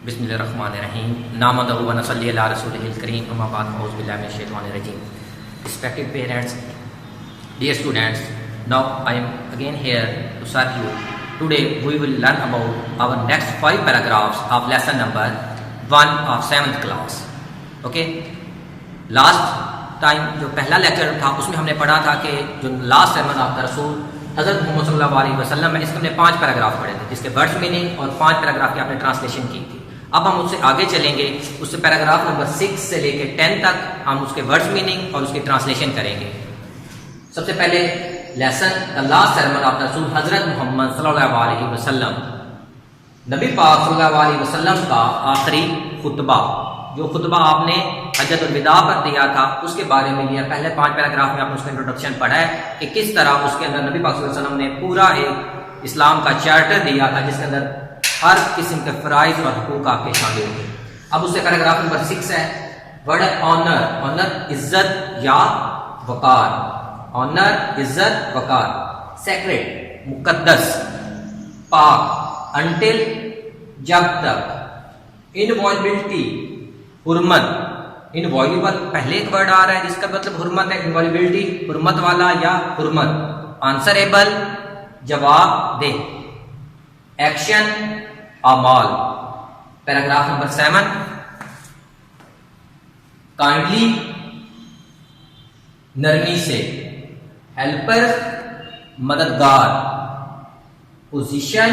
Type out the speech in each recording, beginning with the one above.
بسم اللہ الرحمن الرحیم نحمدہ و نصلی علی رسولہ الکریم اما بعد اعوذ باللہ من الشیطان الرجیم. Respected parents, dear students, now I am again here to serve you. Today we will learn about our next 5 paragraphs of lesson number 1 of 7th class. Okay, last time جو پہلا لیکچر تھا اس میں ہم نے پڑھا تھا کہ جو لاسٹ سرمن آف دا رسول حضرت محمد صلی اللہ علیہ وسلم ہے، اس کے ہم نے 5 پیراگراف پڑھے تھے جس کے ورڈز میننگ اور 5 پیراگراف کی آپ نے ٹرانسلیشن کی تھی. اب ہم اس سے آگے چلیں گے، اس سے پیراگراف نمبر 6 سے لے کے 10 تک ہم اس کے ورڈز میننگ اور اس کی ٹرانسلیشن کریں گے. سب سے پہلے lesson the last sermon of the رسول حضرت محمد صلی اللہ علیہ وسلم، نبی پاک صلی اللہ علیہ وسلم کا آخری خطبہ، جو خطبہ آپ نے حجۃ الوداع پر دیا تھا اس کے بارے میں لیا. پہلے 5 پیراگراف میں آپ نے اس کا انٹروڈکشن پڑھا ہے کہ کس طرح اس کے اندر نبی پاک صلی اللہ علیہ وسلم نے پورا ایک اسلام کا چارٹر دیا تھا جس کے اندر ہر قسم کے فرائض اور حقوق آپ کے شامل ہوئے. اب اس سے پیراگراف نمبر 6 ہے ورڈ آنر. آنر عزت یا وقار، آنر عزت وقار. سیکریٹ مقدس، پاک، انٹل جب تک. انوائلبلٹی حرمت، انوائلیبل پہلے ایک ورڈ آ رہا ہے جس کا مطلب حرمت ہے. انوائلیبلٹی حرمت والا یا حرمت. آنسریبل جواب دہ. ایکشن اعمال. پیراگراف نمبر 7 کائنڈلی نرمی سے. ہیلپر مددگار. پوزیشن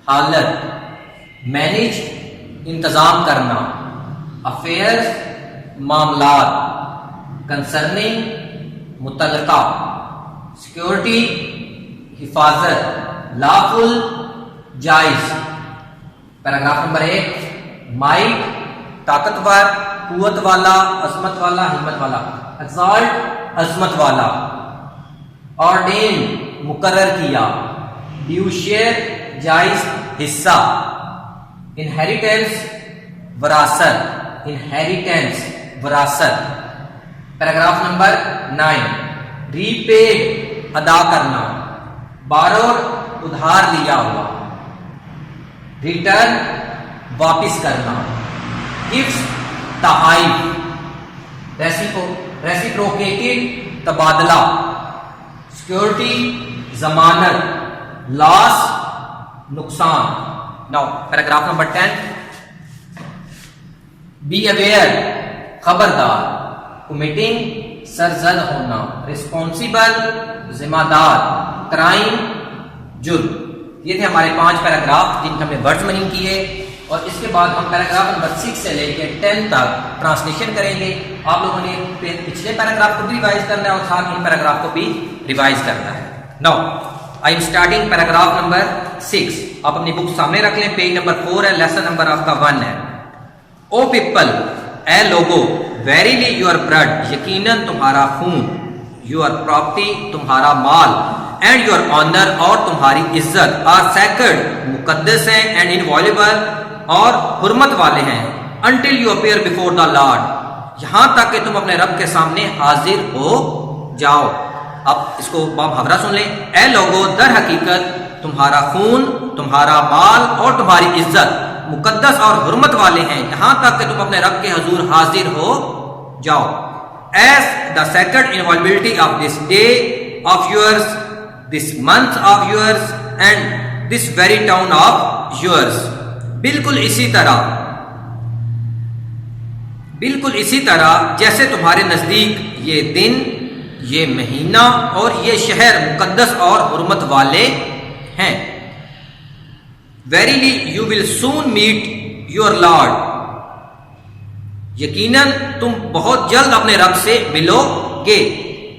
حالت. مینج انتظام کرنا. افیئرز معاملات. کنسرننگ متعلقہ. سیکورٹی حفاظت. لافل جائز. پیراگراف نمبر 1 مائٹ طاقتور، قوت والا، عظمت والا، ہمت والا. ایگزالٹ عظمت والا. آرڈین مقرر کیا. ڈیو شیئر جائز حصہ. انہیریٹنس وراثت. انہیریٹنس وراثت. پیراگراف نمبر 9 ری پیڈ ادا کرنا. بارور ادھار لیا ہوا. ریٹرن واپس کرنا. گفٹ تحائف. ریسیپروکیٹڈ تبادلہ. سیکورٹی ضمانت. لاس نقصان. Now paragraph number 10 be aware خبردار. کمیٹنگ سرزد ہونا. ریسپونسیبل ذمہ دار. کرائم جرم. یہ تھے ہمارے 5 پیراگراف جن کے ہم نے ورڈز میننگ کیے، اور اس کے بعد ہم پیراگراف نمبر 6 سے لے کے 10 تک ٹرانسلیشن کریں گے. آپ لوگوں نے پچھلے پیراگراف کو بھی ریوائز کرنا ہے اور ساتھ ان پیراگراف کو بھی ریوائز کرنا ہے. Now I am starting paragraph number 6. آپ اپنی بک سامنے رکھ لیں. پیج نمبر 4 ہے. لیسن نمبر آپ کا 1 ہے. او پیپل اے لوگو، ویریلی یور بلڈ یقیناً تمہارا خون، یور پراپرٹی تمہارا مال، اینڈ یور آنر اور تمہاری عزت، آر سیکرڈ مقدس ہیں، اینڈ انوائلیبل اور حرمت والے ہیں، until you appear before the lord یہاں تک کہ تم اپنے رب کے سامنے حاضر ہو جاؤ. اب اس کو محاورہ سن لیں. اے لوگو در حقیقت تمہارا خون، تمہارا مال اور تمہاری عزت مقدس اور حرمت والے ہیں یہاں تک کہ تم اپنے رب کے حضور حاضر ہو جاؤ. As the sacred inviolability of this day of yours, this month of yours and this very town of yours. بالکل اسی طرح جیسے تمہارے نزدیک یہ دن، یہ مہینہ اور یہ شہر مقدس اور حرمت والے ہیں. Verily you will soon meet your Lord. یقیناً تم بہت جلد اپنے رب سے ملو گے.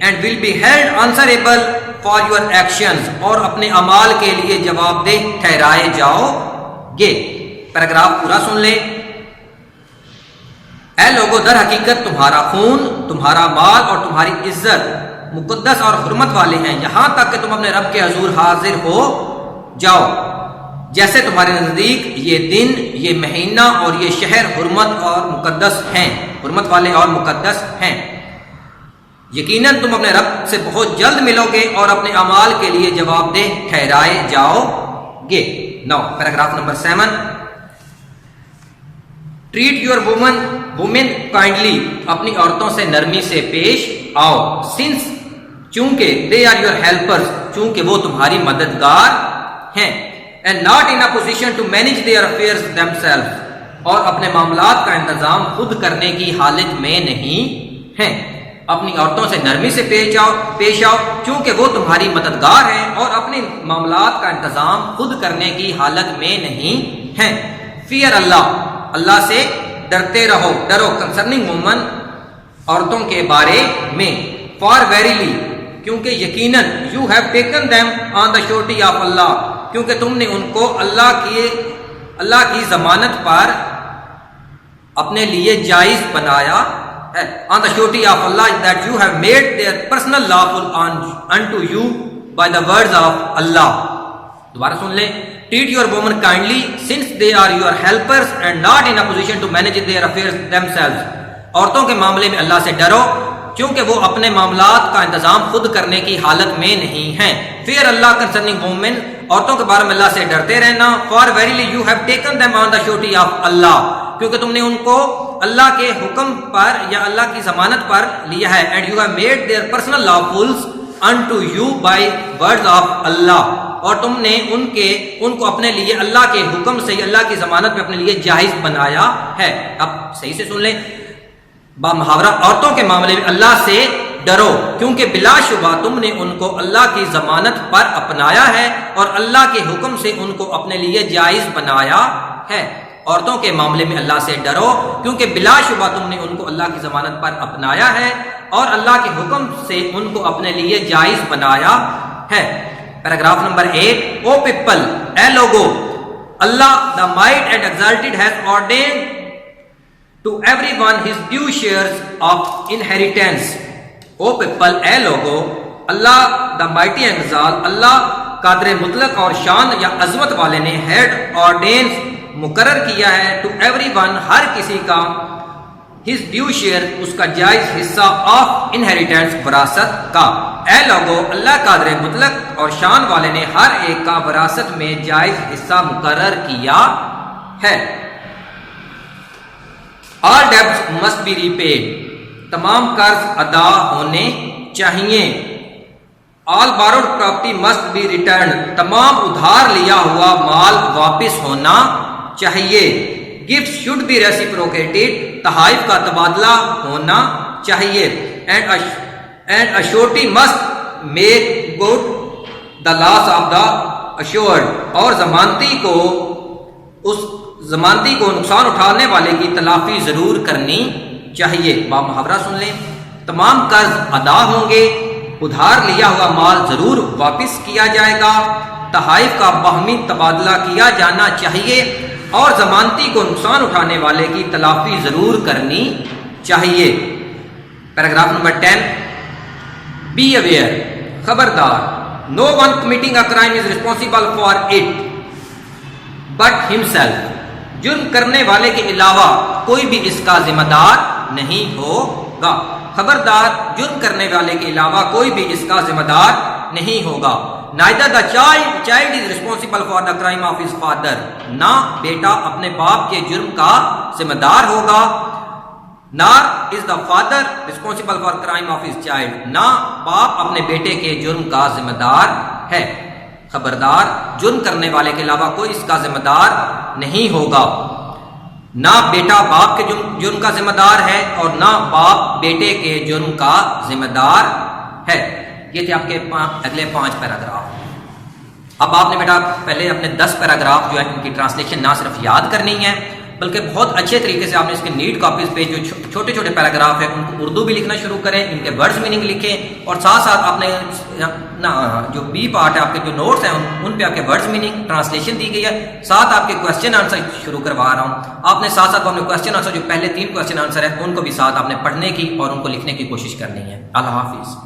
And will be held answerable for your actions اور اپنے اعمال کے لیے جواب دہ ٹھہرائے جاؤ گے. پیراگراف پورا سن لیں. اے لوگو در حقیقت تمہارا خون، تمہارا مال اور تمہاری عزت مقدس اور حرمت والے ہیں یہاں تک کہ تم اپنے رب کے حضور حاضر ہو جاؤ. جیسے تمہارے نزدیک یہ دن، یہ مہینہ اور یہ شہر حرمت اور مقدس ہیں، حرمت والے اور مقدس ہیں. یقیناً تم اپنے رب سے بہت جلد ملو گے اور اپنے اعمال کے لیے جواب دہ ٹھہرائے جاؤ گے. نو paragraph number 7. Treat your women kindly, اپنی عورتوں سے نرمی سے پیش آؤ. سنس، چونکہ دے آر یور ہیلپرز، چونکہ وہ تمہاری مددگار ہیں. And not in a position to manage their affairs themselves, اور اپنے معاملات کا انتظام خود کرنے کی حالت میں نہیں ہیں. اپنی عورتوں سے نرمی سے پیش آؤ چونکہ وہ تمہاری مددگار ہیں اور اپنے معاملات کا انتظام خود کرنے کی حالت میں نہیں ہیں. فیئر اللہ، اللہ سے ڈرو. کنسرننگ وومن، عورتوں کے بارے میں. فار ویریلی، کیونکہ یقیناً. You have taken them on the surety of Allah, کیونکہ تم نے ان کو اللہ کی ضمانت پر اپنے لیے جائز بنایا ہے. On the surety of Allah that you have made their persons lawful unto you by the words of Allah. دوبارہ سن لیں. Treat your women kindly since they are your helpers and not in a position to manage their affairs themselves. عورتوں کے معاملے میں اللہ سے ڈرو کیونکہ وہ اپنے معاملات کا انتظام خود کرنے کی حالت میں نہیں ہیں. فیئر اللہ کنسرننگ وومن، عورتوں کے بارے میں اللہ سے ڈرتے رہنا. For verily you have taken them on the surety of Allah, کیونکہ تم نے ان کو اللہ کے حکم پر یا اللہ کی ضمانت پر لیا ہے. And you have made their persons lawfuls unto you by words of Allah، اور تم نے ان کو اپنے لیے اللہ کے حکم سے، اللہ کی ضمانت پہ اپنے لیے جائز بنایا ہے. اب صحیح سے سن لیں با محاورہ. عورتوں کے معاملے میں اللہ سے ڈرو کیونکہ بلا شبہ تم نے ان کو اللہ کی ضمانت پر اپنایا ہے اور اللہ کے حکم سے ان کو اپنے لیے جائز بنایا ہے. عورتوں کے معاملے میں اللہ سے ڈرو کیونکہ بلا شبہ تم نے ان کو اللہ کی ضمانت پر اپنایا ہے اور اللہ کے حکم سے ان کو اپنے لیے جائز بنایا ہے. Paragraph number 8. او پیپل، اے لوگو، Allah the mighty and exalted has ordained to everyone his due shares of inheritance. O people, اے لوگو، Allah the mighty and exalt, Allah قادر مطلق اور شان یا عظمت والے نے ہیڈ ordains مقرر کیا ہے ٹو ایوری ون، ہر کسی کا ہز ڈیو شیئر، اس کا جائز حصہ، آف انہیریٹنس، وراثت کا. اے لوگو، اللہ قادر مطلق اور شان والے نے ہر ایک کا وراثت میں جائز حصہ مقرر کیا ہے. All debts must be repaid, تمام قرض ادا ہونے چاہیے. All borrowed property must be returned, تمام ادھار لیا ہوا مال واپس ہونا چاہیے. گفٹ شوڈ بی ریسیپروکیٹڈ، تحائف کا تبادلہ ہونا چاہیے. And surety must make good the loss of the assured, اور ضمانتی کو نقصان اٹھانے والے کی تلافی ضرور کرنی چاہیے. با محاورہ سن لیں. تمام قرض ادا ہوں گے، ادھار لیا ہوا مال ضرور واپس کیا جائے گا، تحائف کا باہمی تبادلہ کیا جانا چاہیے اور ضمانتی کو نقصان اٹھانے والے کی تلافی ضرور کرنی چاہیے. Paragraph number 10. بی اویئر، خبردار. No one committing a crime is responsible for it but himself, جرم کرنے والے کے علاوہ کوئی بھی اس کا ذمہ دار نہیں ہوگا. خبردار، جرم کرنے والے کے علاوہ کوئی بھی اس کا ذمہ دار نہیں ہوگا. Neither the child is responsible for the crime of his father، نہ بیٹا اپنے باپ کے جرم کا ذمہ دار ہوگا. Nor is the father responsible for crime of his child، نہ باپ اپنے بیٹے کے جرم کا ذمہ دار ہے. خبردار، جرم کرنے والے کے علاوہ کوئی اس کا ذمہ دار نہیں ہوگا. نہ بیٹا باپ کے جرم کا ذمہ دار ہے اور نہ باپ بیٹے کے جرم کا ذمہ دار ہے. یہ تھے آپ کے اگلے 5 پیراگراف. اب آپ نے بیٹا پہلے اپنے 10 پیراگراف جو ہے ان کی ٹرانسلیشن نہ صرف یاد کرنی ہے بلکہ بہت اچھے طریقے سے آپ نے اس کے نیٹ کاپیز پہ جو چھوٹے چھوٹے پیراگراف ہیں ان کو اردو بھی لکھنا شروع کریں، ان کے ورڈز میننگ لکھیں اور ساتھ ساتھ آپ نے جو بی پارٹ ہے آپ کے جو نوٹس ہیں ان پہ آپ کے ورڈز میننگ ٹرانسلیشن دی گئی ہے. ساتھ آپ کے کویسچن آنسر شروع کروا رہا ہوں. آپ نے ساتھ ساتھ اپنے کویسچن آنسر جو پہلے 3 کویسچن آنسر ہیں ان کو بھی ساتھ آپ نے پڑھنے کی اور ان کو لکھنے کی کوشش کرنی ہے. اللہ حافظ.